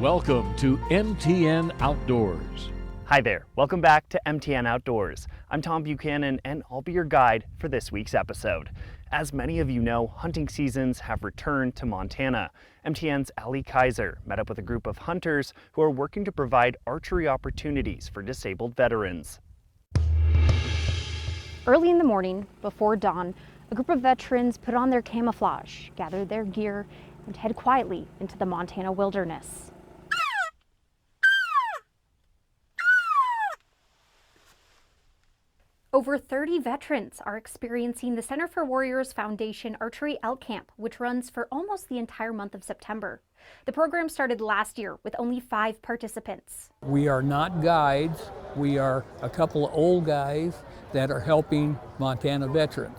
Welcome to MTN Outdoors. Hi there, welcome back to MTN Outdoors. I'm Tom Buchanan and I'll be your guide for this week's episode. As many of you know, hunting seasons have returned to Montana. MTN's Ali Kaiser met up with a group of hunters who are working to provide archery opportunities for disabled veterans. Early in the morning, before dawn, a group of veterans put on their camouflage, gathered their gear, and head quietly into the Montana wilderness. Over 30 veterans are experiencing the Center for Warriors Foundation Archery Elk Camp, which runs for almost the entire month of September. The program started last year with only 5 participants. We are not guides. We are a couple of old guys that are helping Montana veterans.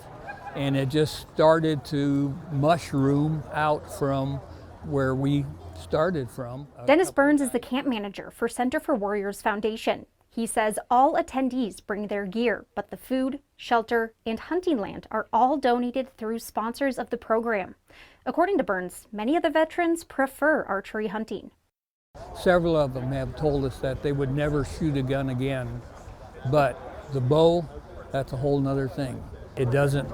And it just started to mushroom out from where we started from. Dennis Burns is the camp manager for Center for Warriors Foundation. He says all attendees bring their gear, but the food, shelter, and hunting land are all donated through sponsors of the program. According to Burns, many of the veterans prefer archery hunting. Several of them have told us that they would never shoot a gun again, but the bow, that's a whole nother thing. It doesn't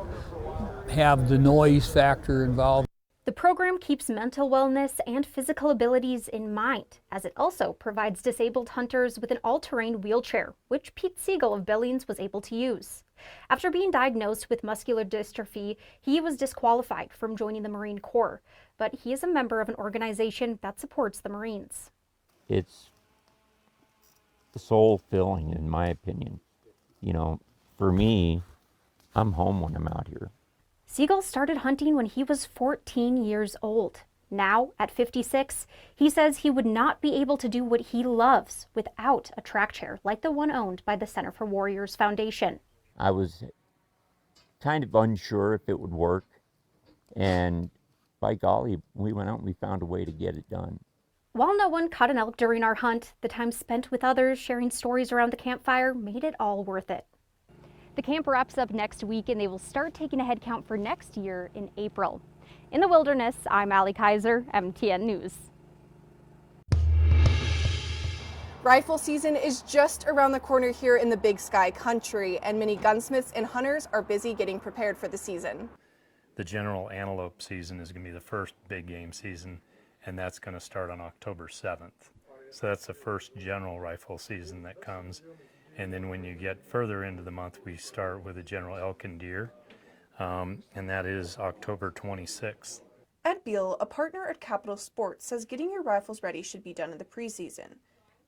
have the noise factor involved. The program keeps mental wellness and physical abilities in mind, as it also provides disabled hunters with an all-terrain wheelchair, which Pete Siegel of Billings was able to use. After being diagnosed with muscular dystrophy, he was disqualified from joining the Marine Corps, but he is a member of an organization that supports the Marines. It's soul-filling, in my opinion. You know, for me, I'm home when I'm out here. Siegel started hunting when he was 14 years old. Now, at 56, he says he would not be able to do what he loves without a track chair like the one owned by the Center for Warriors Foundation. I was kind of unsure if it would work, and by golly, we went out and we found a way to get it done. While no one caught an elk during our hunt, the time spent with others sharing stories around the campfire made it all worth it. The camp wraps up next week and they will start taking a head count for next year in April. In the wilderness, I'm Ali Kaiser, MTN News. Rifle season is just around the corner here in the Big Sky country, and many gunsmiths and hunters are busy getting prepared for the season. The general antelope season is going to be the first big game season, and that's going to start on October 7th. So that's the first general rifle season that comes. And then when you get further into the month, we start with the general elk and deer, and that is October 26th. Ed Beal, a partner at Capital Sports, says getting your rifles ready should be done in the preseason,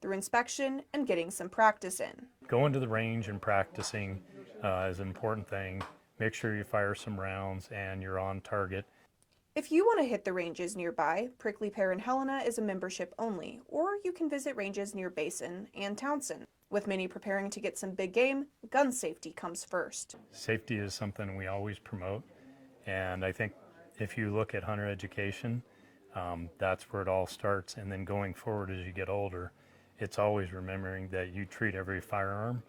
through inspection and getting some practice in. Going to the range and practicing is an important thing. Make sure you fire some rounds and you're on target. If you want to hit the ranges nearby, Prickly Pear and Helena is a membership only, or you can visit ranges near Basin and Townsend. With many preparing to get some big game, gun safety comes first. Safety is something we always promote, and I think if you look at hunter education, that's where it all starts, and then going forward as you get older, it's always remembering that you treat every firearm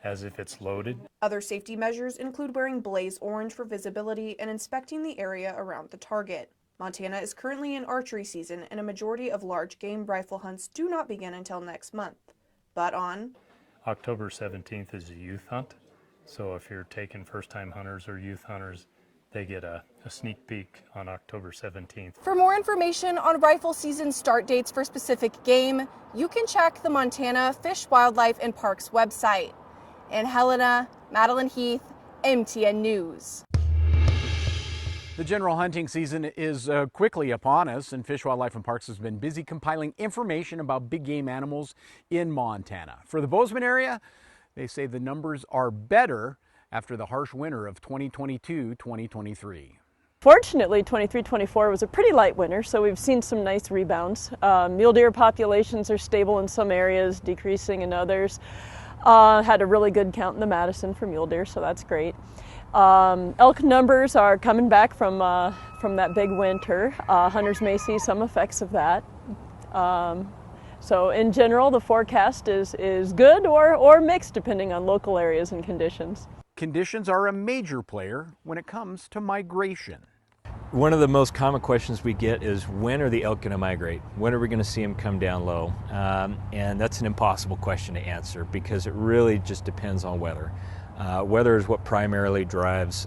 as if it's loaded. Other safety measures include wearing blaze orange for visibility and inspecting the area around the target. Montana is currently in archery season, and a majority of large game rifle hunts do not begin until next month. But on October 17th is a youth hunt, so if you're taking first-time hunters or youth hunters, they get a sneak peek on October 17th. For more information on rifle season start dates for specific game, you can check the Montana Fish, Wildlife, and Parks website. In Helena, Madeline Heath, MTN News. The general hunting season is quickly upon us, and Fish, Wildlife, and Parks has been busy compiling information about big game animals in Montana. For the Bozeman area, they say the numbers are better after the harsh winter of 2022-2023. Fortunately, 23-24 was a pretty light winter, so we've seen some nice rebounds. Mule deer populations are stable in some areas, decreasing in others. Had a really good count in the Madison for mule deer, so that's great. Elk numbers are coming back from that big winter. Hunters may see some effects of that. So in general, the forecast is good or mixed depending on local areas and conditions. Conditions are a major player when it comes to migration. One of the most common questions we get is, when are the elk going to migrate? When are we going to see them come down low? And that's an impossible question to answer because it really just depends on weather. Weather is what primarily drives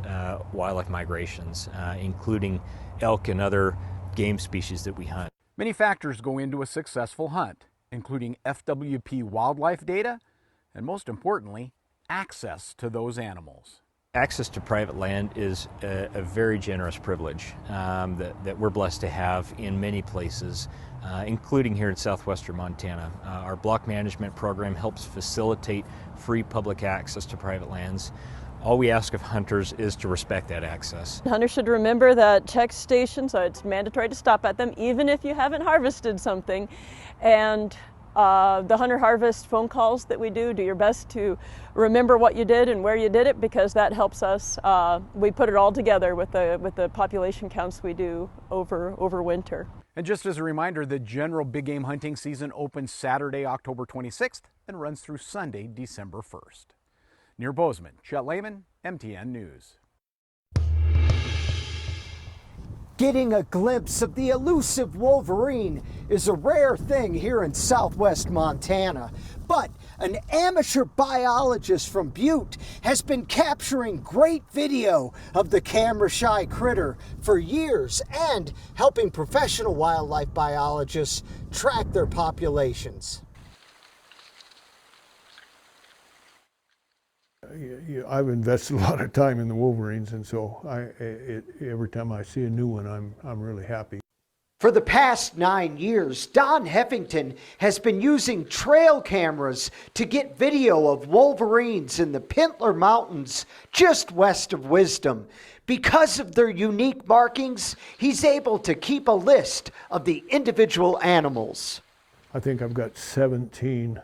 wildlife migrations, including elk and other game species that we hunt. Many factors go into a successful hunt, including FWP wildlife data, and most importantly, access to those animals. Access to private land is a very generous privilege that we're blessed to have in many places, including here in southwestern Montana. Our block management program helps facilitate free public access to private lands. All we ask of hunters is to respect that access. Hunters should remember that check stations, it's mandatory to stop at them even if you haven't harvested something. And the hunter harvest phone calls that we do your best to remember what you did and where you did it, because that helps us. We put it all together with the population counts we do over winter. And just as a reminder, the general big game hunting season opens Saturday, October 26th and runs through Sunday, December 1st. Near Bozeman, Chet Lehman, MTN News. Getting a glimpse of the elusive wolverine is a rare thing here in southwest Montana. But an amateur biologist from Butte has been capturing great video of the camera-shy critter for years and helping professional wildlife biologists track their populations. I've invested a lot of time in the wolverines, and so every time I see a new one, I'm really happy. For the past 9 years, Don Heffington has been using trail cameras to get video of wolverines in the Pintler Mountains just west of Wisdom. Because of their unique markings, he's able to keep a list of the individual animals. I think I've got 17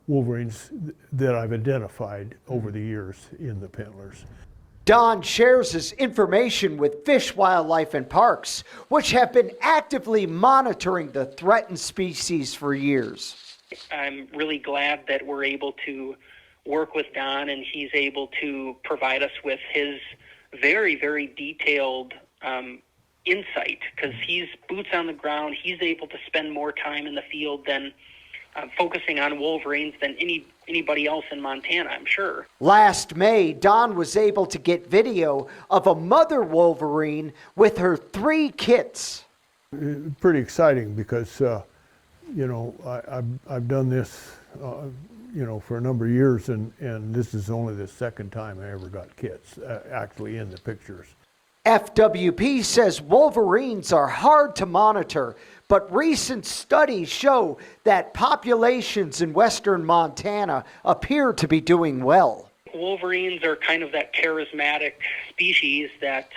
wolverines that I've identified over the years in the Pintlers. Don shares his information with Fish, Wildlife, and Parks, which have been actively monitoring the threatened species for years. I'm really glad that we're able to work with Don, and he's able to provide us with his very, very detailed insight, because he's boots on the ground. He's able to spend more time in the field than focusing on wolverines than anybody else in Montana, I'm sure. Last May, Don was able to get video of a mother wolverine with her 3 kits. Pretty exciting because, you know, I've done this, you know, for a number of years, and this is only the second time I ever got kits actually in the pictures. FWP says wolverines are hard to monitor, but recent studies show that populations in western Montana appear to be doing well. Wolverines are kind of that charismatic species that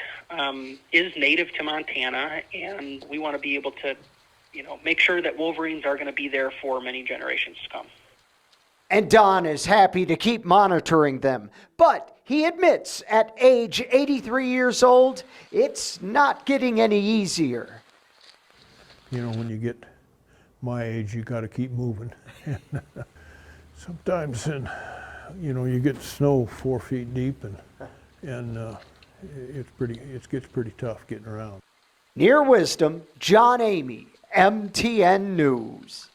is native to Montana, and we want to be able to, you know, make sure that wolverines are going to be there for many generations to come. And Don is happy to keep monitoring them, but he admits at age 83 years old, it's not getting any easier. You know, when you get my age, you got to keep moving. Sometimes, you know, you get snow 4 feet deep, and it gets pretty tough getting around. Near Wisdom, John Amy, MTN News.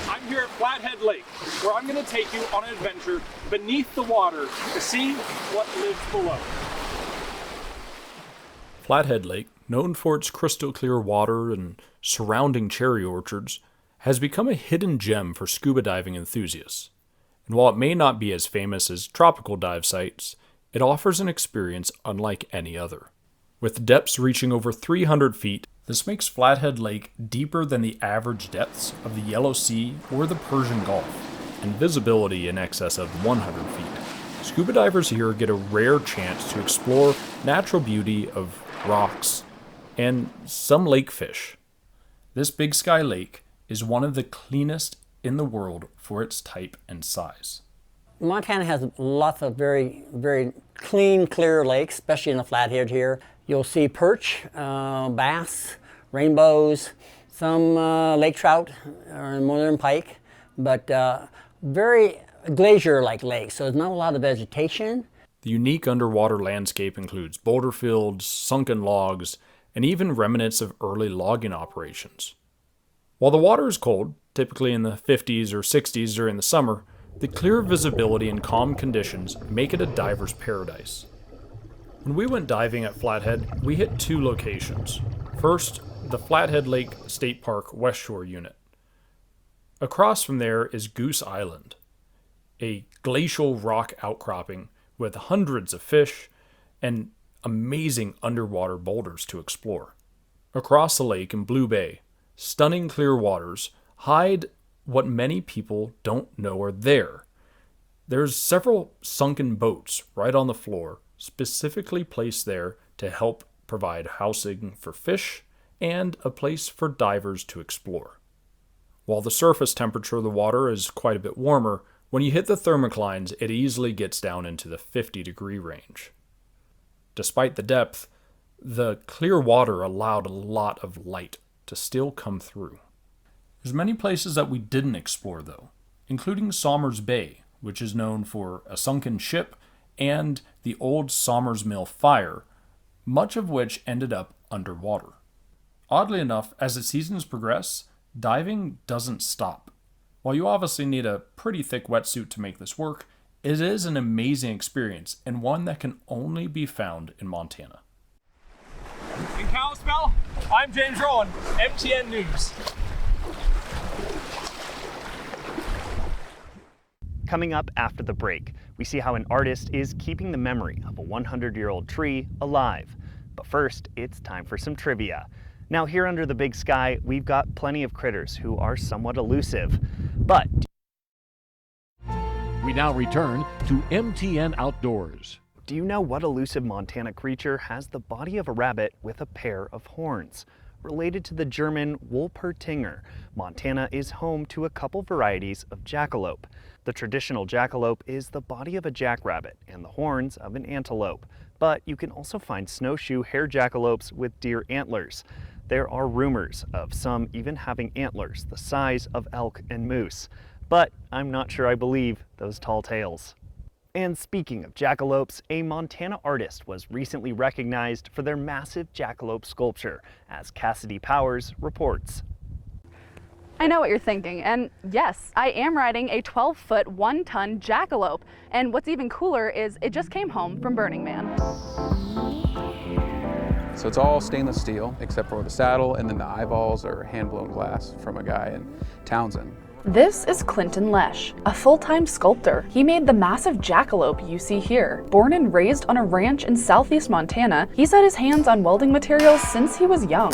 I'm here at Flathead Lake, where I'm going to take you on an adventure beneath the water to see what lives below. Flathead Lake, known for its crystal clear water and surrounding cherry orchards, has become a hidden gem for scuba diving enthusiasts. And while it may not be as famous as tropical dive sites, it offers an experience unlike any other. With depths reaching over 300 feet, this makes Flathead Lake deeper than the average depths of the Yellow Sea or the Persian Gulf, and visibility in excess of 100 feet. Scuba divers here get a rare chance to explore natural beauty of rocks and some lake fish. This Big Sky Lake is one of the cleanest in the world for its type and size. Montana has lots of very, very clean, clear lakes, especially in the Flathead here. You'll see perch, bass, rainbows, some lake trout, or northern pike, but very glacier-like lakes, so there's not a lot of vegetation. The unique underwater landscape includes boulder fields, sunken logs, and even remnants of early logging operations. While the water is cold, typically in the 50s or 60s during the summer, the clear visibility and calm conditions make it a diver's paradise. When we went diving at Flathead, we hit 2 locations. First, the Flathead Lake State Park West Shore unit. Across from there is Goose Island, a glacial rock outcropping with hundreds of fish and amazing underwater boulders to explore. Across the lake in Blue Bay, stunning clear waters hide what many people don't know are there. There's several sunken boats right on the floor, specifically placed there to help provide housing for fish and a place for divers to explore. While the surface temperature of the water is quite a bit warmer, when you hit the thermoclines, it easily gets down into the 50-degree range. Despite the depth, the clear water allowed a lot of light to still come through. There's many places that we didn't explore though, including Somers Bay, which is known for a sunken ship and the old Somers Mill fire, much of which ended up underwater. Oddly enough, as the seasons progress, diving doesn't stop. While you obviously need a pretty thick wetsuit to make this work, it is an amazing experience and one that can only be found in Montana. In Kalispell, I'm James Rowan, MTN News. Coming up after the break, we see how an artist is keeping the memory of a 100-year-old tree alive. But first, it's time for some trivia. Now here under the big sky, we've got plenty of critters who are somewhat elusive, but... We now return to MTN Outdoors. Do you know what elusive Montana creature has the body of a rabbit with a pair of horns? Related to the German Wolpertinger, Montana is home to a couple varieties of jackalope. The traditional jackalope is the body of a jackrabbit and the horns of an antelope, but you can also find snowshoe hair jackalopes with deer antlers. There are rumors of some even having antlers the size of elk and moose, but I'm not sure I believe those tall tales. And speaking of jackalopes, a Montana artist was recently recognized for their massive jackalope sculpture, as Cassidy Powers reports. I know what you're thinking, and yes, I am riding a 12-foot, 1-ton jackalope, and what's even cooler is it just came home from Burning Man. So it's all stainless steel, except for the saddle, and then the eyeballs are hand-blown glass from a guy in Townsend. This is Clinton Lesh, a full-time sculptor. He made the massive jackalope you see here. Born and raised on a ranch in southeast Montana, he's had his hands on welding materials since he was young.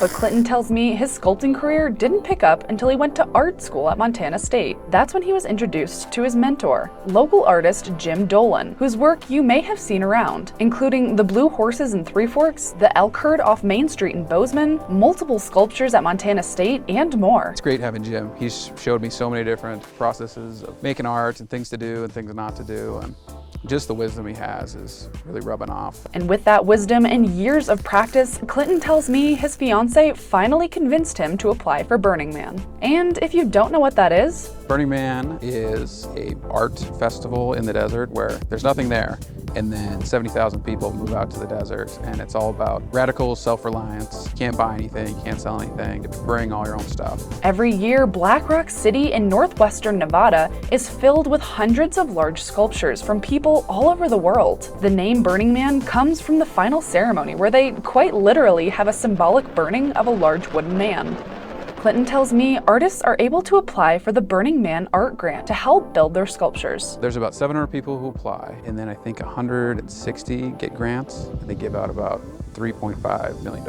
But Clinton tells me his sculpting career didn't pick up until he went to art school at Montana State. That's when he was introduced to his mentor, local artist Jim Dolan, whose work you may have seen around, including the Blue Horses in Three Forks, the elk herd off Main Street in Bozeman, multiple sculptures at Montana State, and more. It's great having Jim. He's showed me so many different processes of making art and things to do and things not to do. And just the wisdom he has is really rubbing off. And with that wisdom and years of practice, Clinton tells me his fiance finally convinced him to apply for Burning Man. And if you don't know what that is, Burning Man is an art festival in the desert where there's nothing there, and then 70,000 people move out to the desert, and it's all about radical self-reliance. You can't buy anything, you can't sell anything, you bring all your own stuff. Every year, Black Rock City in northwestern Nevada is filled with hundreds of large sculptures from people all over the world. The name Burning Man comes from the final ceremony, where they quite literally have a symbolic burning of a large wooden man. Clinton tells me artists are able to apply for the Burning Man art grant to help build their sculptures. There's about 700 people who apply, and then I think 160 get grants, and they give out about $3.5 million.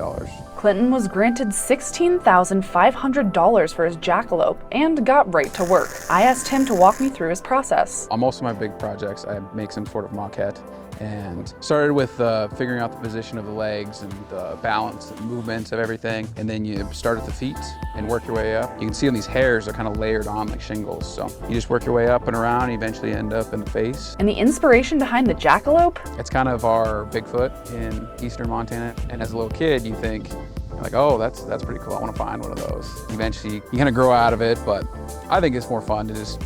Clinton was granted $16,500 for his jackalope and got right to work. I asked him to walk me through his process. On most of my big projects, I make some sort of maquette, and started with figuring out the position of the legs and the balance and movements of everything. And then you start at the feet and work your way up. You can see on these hairs are kind of layered on like shingles. So you just work your way up and around and eventually end up in the face. And the inspiration behind the jackalope? It's kind of our Bigfoot in eastern Montana. And as a little kid, you think, like, oh, that's pretty cool. I want to find one of those. Eventually, you kind of grow out of it, but I think it's more fun to just,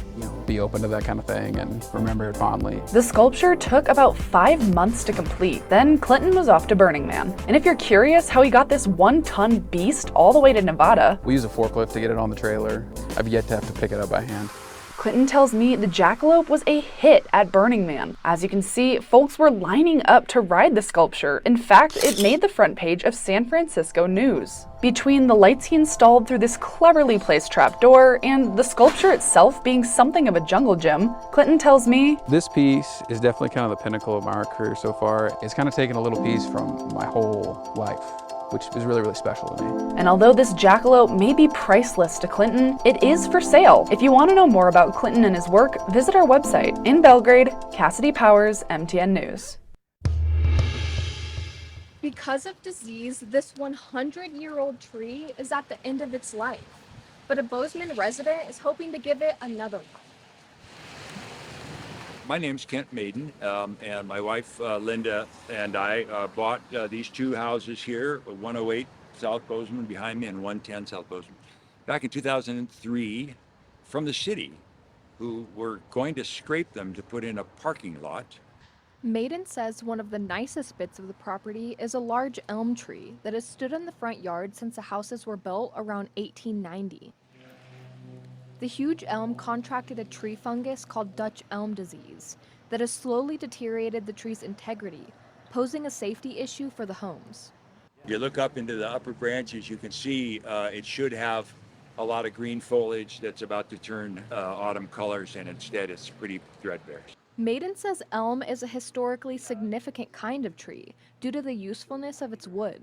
be open to that kind of thing and remember it fondly. The sculpture took about 5 months to complete. Then Clinton was off to Burning Man. And if you're curious how he got this 1-ton beast all the way to Nevada, We use a forklift to get it on the trailer. I've yet to have to pick it up by hand. Clinton tells me the jackalope was a hit at Burning Man. As you can see, folks were lining up to ride the sculpture. In fact, it made the front page of San Francisco News. Between the lights he installed through this cleverly placed trapdoor and the sculpture itself being something of a jungle gym, Clinton tells me, This piece is definitely kind of the pinnacle of my art career so far. It's kind of taken a little piece from my whole life, which is really, really special to me. and although this jackalope may be priceless to Clinton, it is for sale. If you want to know more about Clinton and his work, visit our website. In Belgrade, Cassidy Powers, MTN News. Because of disease, this 100-year-old tree is at the end of its life, but a Bozeman resident is hoping to give it another one. My name's Kent Maiden, and my wife Linda and I bought these two houses here, 108 South Bozeman behind me and 110 South Bozeman, back in 2003 from the city, who were going to scrape them to put in a parking lot. Maiden says one of the nicest bits of the property is a large elm tree that has stood in the front yard since the houses were built around 1890. The huge elm contracted a tree fungus called Dutch elm disease that has slowly deteriorated the tree's integrity, posing a safety issue for the homes. You look up into the upper branches, you can see it should have a lot of green foliage that's about to turn autumn colors, and instead it's pretty threadbare. Maiden says elm is a historically significant kind of tree due to the usefulness of its wood.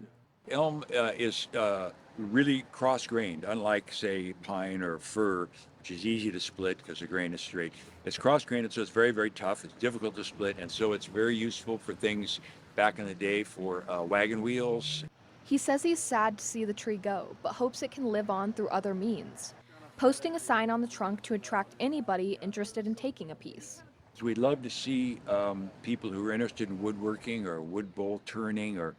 Elm is really cross-grained, unlike, say, pine or fir, which is easy to split because the grain is straight. It's cross-grained, so it's very, very tough. It's difficult to split, and so it's very useful for things back in the day for wagon wheels. He says he's sad to see the tree go, but hopes it can live on through other means, posting a sign on the trunk to attract anybody interested in taking a piece. So we'd love to see people who are interested in woodworking or wood bowl turning, or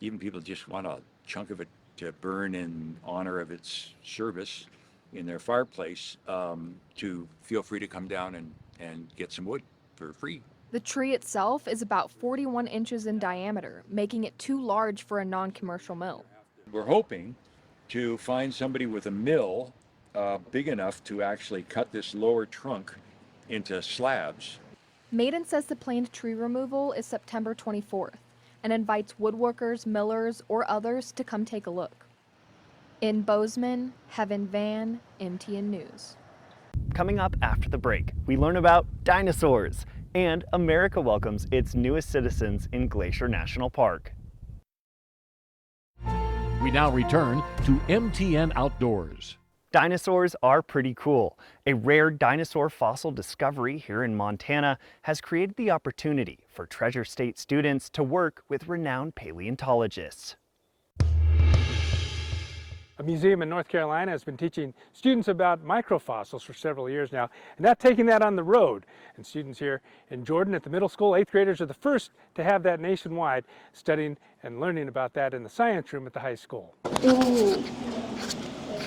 even people just want a chunk of it to burn in honor of its service in their fireplace, to feel free to come down and get some wood for free. The tree itself is about 41 inches in diameter, making it too large for a non-commercial mill. We're hoping to find somebody with a mill big enough to actually cut this lower trunk into slabs. Maiden says the planned tree removal is September 24th and invites woodworkers, millers, or others to come take a look. In Bozeman, Heaven Van, MTN News. Coming up after the break, we learn about dinosaurs, and America welcomes its newest citizens in Glacier National Park. We now return to MTN Outdoors. Dinosaurs are pretty cool. A rare dinosaur fossil discovery here in Montana has created the opportunity for Treasure State students to work with renowned paleontologists. A museum in North Carolina has been teaching students about microfossils for several years now, and now taking that on the road. And students here in Jordan at the middle school, 8th graders, are the first to have that nationwide, studying and learning about that in the science room at the high school. Ooh.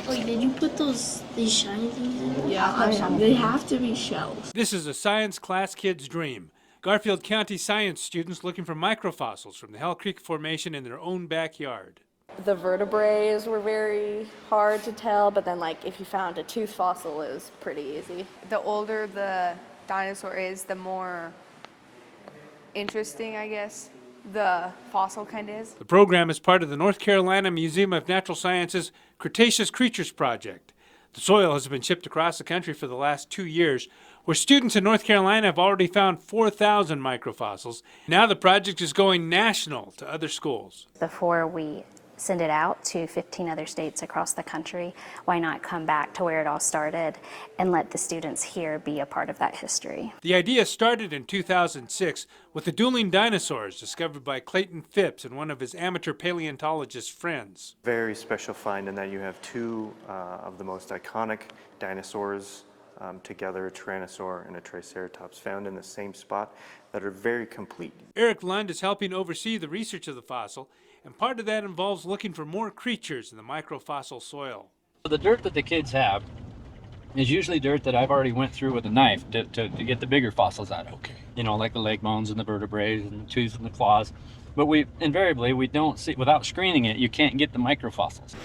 Wait, did you put these shiny things in? Yeah, they have to be shells. This is a science class kid's dream. Garfield County science students looking for microfossils from the Hell Creek Formation in their own backyard. The vertebrae were very hard to tell, but then like if you found a tooth fossil, it was pretty easy. The older the dinosaur is, the more interesting, I guess, the fossil kind of is. The program is part of the North Carolina Museum of Natural Sciences Cretaceous Creatures Project. The soil has been shipped across the country for the last 2 years, where students in North Carolina have already found 4,000 microfossils. Now the project is going national to other schools. Before we send it out to 15 other states across the country, why not come back to where it all started and let the students here be a part of that history? The idea started in 2006 with the dueling dinosaurs discovered by Clayton Phipps and one of his amateur paleontologist friends. Very special find in that you have two of the most iconic dinosaurs together, a Tyrannosaur and a Triceratops, found in the same spot, that are very complete. Eric Lund is helping oversee the research of the fossil, and part of that involves looking for more creatures in the microfossil soil. The dirt that the kids have is usually dirt that I've already went through with a knife to get the bigger fossils out of. Okay. You know, like the leg bones and the vertebrae and the tooth and the claws. But we don't see, without screening it, you can't get the microfossils.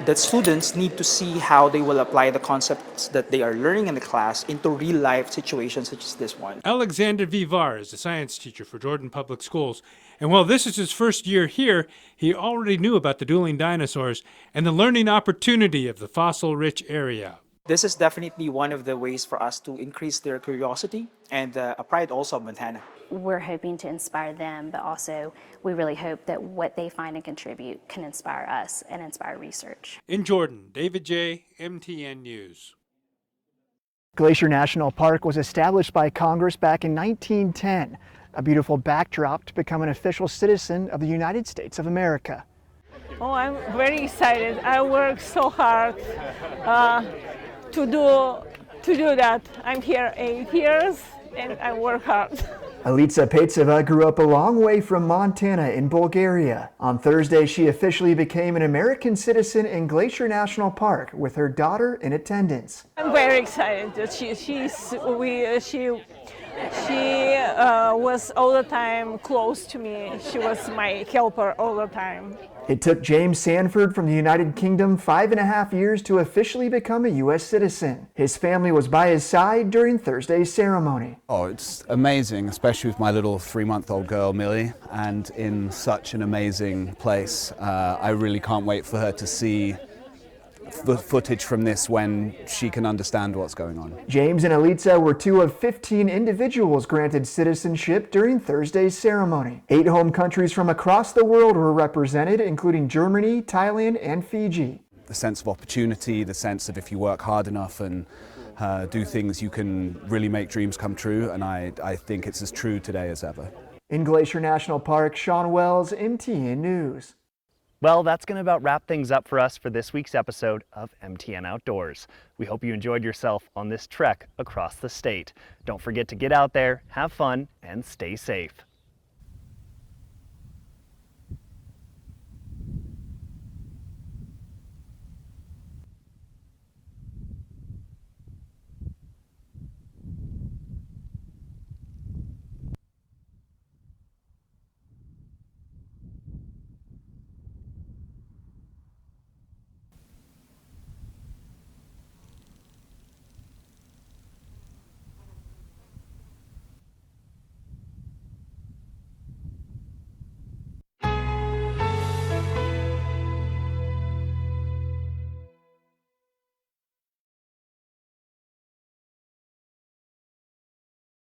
That students need to see how they will apply the concepts that they are learning in the class into real-life situations such as this one. Alexander Vivar is a science teacher for Jordan Public Schools. And while this is his first year here, he already knew about the dueling dinosaurs and the learning opportunity of the fossil-rich area. This is definitely one of the ways for us to increase their curiosity and a pride also of Montana. We're hoping to inspire them, but also we really hope that what they find and contribute can inspire us and inspire research. In Jordan, David J., MTN News. Glacier National Park was established by Congress back in 1910, a beautiful backdrop to become an official citizen of the United States of America. Oh, I'm very excited. I worked so hard to do that. I'm here 8 years and I work hard. Elitsa Petseva grew up a long way from Montana in Bulgaria. On Thursday, she officially became an American citizen in Glacier National Park with her daughter in attendance. I'm very excited that she was all the time close to me. She was my helper all the time. It took James Sanford from the United Kingdom 5.5 years to officially become a U.S. citizen. His family was by his side during Thursday's ceremony. Oh, it's amazing, especially with my little 3-month-old girl, Millie, and in such an amazing place. I really can't wait for her to see the footage from this when she can understand what's going on. James and Elitsa were 2 of 15 individuals granted citizenship during Thursday's ceremony. 8 home countries from across the world were represented, including Germany, Thailand, and Fiji. The sense of opportunity, the sense of if you work hard enough and do things, you can really make dreams come true, and I think it's as true today as ever. In Glacier National Park, Sean Wells, MTN News. Well, that's going to about wrap things up for us for this week's episode of MTN Outdoors. We hope you enjoyed yourself on this trek across the state. Don't forget to get out there, have fun, and stay safe.